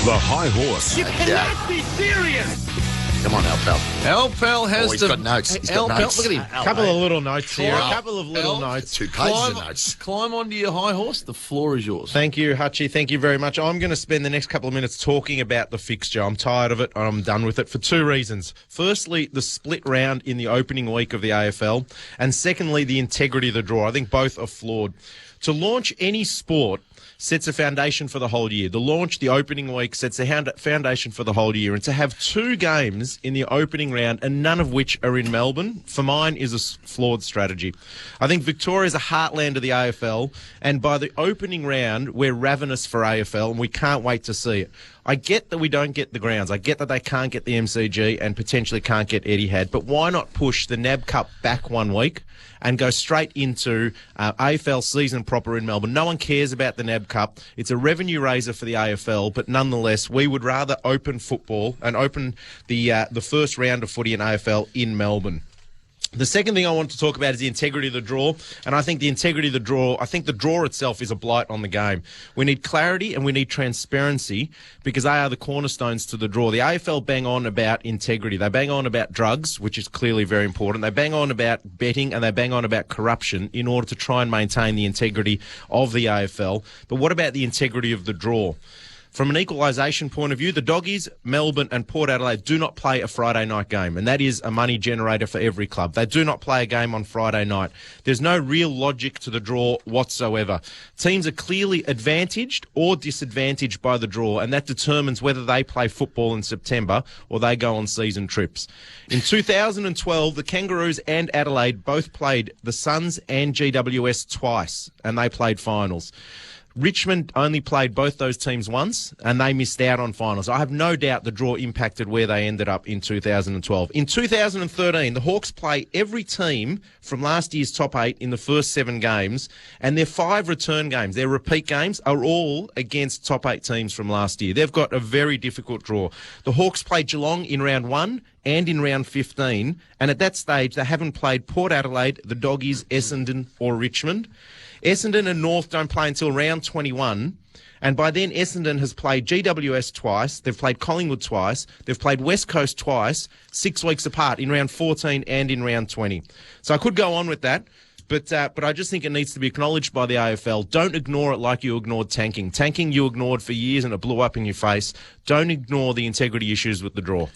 The high horse. You cannot be serious! Come on, Alpel. Alpel has He's got notes. He's got notes. Look at him. A couple of little notes here. A couple of little Al, notes. 2 pages of notes. Climb onto your high horse. The floor is yours. Thank you, Hutchie. Thank you very much. I'm going to spend the next couple of minutes talking about the fixture. I'm tired of it. I'm done with it for 2 reasons. Firstly, the split round in the opening week of the AFL. And secondly, the integrity of the draw. I think both are flawed. To launch any sport sets a foundation for the whole year. The opening week, sets a foundation for the whole year. And to have 2 games in the opening round, and none of which are in Melbourne, for mine is a flawed strategy. I think Victoria is a heartland of the AFL, and by the opening round, we're ravenous for AFL, and we can't wait to see it. I get that we don't get the grounds. I get that they can't get the MCG and potentially can't get Etihad, but why not push the NAB Cup back 1 week and go straight into AFL season proper in Melbourne? No one cares about the NAB Cup. It's a revenue raiser for the AFL, but nonetheless, we would rather open football and open the first round of footy in AFL in Melbourne. The second thing I want to talk about is the integrity of the draw, and I think the draw itself is a blight on the game. We need clarity and we need transparency because they are the cornerstones to the draw. The AFL bang on about integrity. They bang on about drugs, which is clearly very important. They bang on about betting and they bang on about corruption in order to try and maintain the integrity of the AFL. But what about the integrity of the draw? From an equalisation point of view, the Doggies, Melbourne and Port Adelaide do not play a Friday night game, and that is a money generator for every club. They do not play a game on Friday night. There's no real logic to the draw whatsoever. Teams are clearly advantaged or disadvantaged by the draw, and that determines whether they play football in September or they go on season trips. In 2012, the Kangaroos and Adelaide both played the Suns and GWS twice, and they played finals. Richmond only played both those teams once, and they missed out on finals. I have no doubt the draw impacted where they ended up in 2012. In 2013, the Hawks play every team from last year's top 8 in the first 7 games, and their 5 return games, their repeat games, are all against top 8 teams from last year. They've got a very difficult draw. The Hawks played Geelong in round 1 and in round 15, and at that stage, they haven't played Port Adelaide, the Doggies, Essendon or Richmond. Essendon and North don't play until round 21, and by then Essendon has played GWS twice, they've played Collingwood twice, they've played West Coast twice, 6 weeks apart in round 14 and in round 20. So I could go on with that, but I just think it needs to be acknowledged by the AFL. Don't ignore it like you ignored tanking. Tanking you ignored for years and it blew up in your face. Don't ignore the integrity issues with the draw.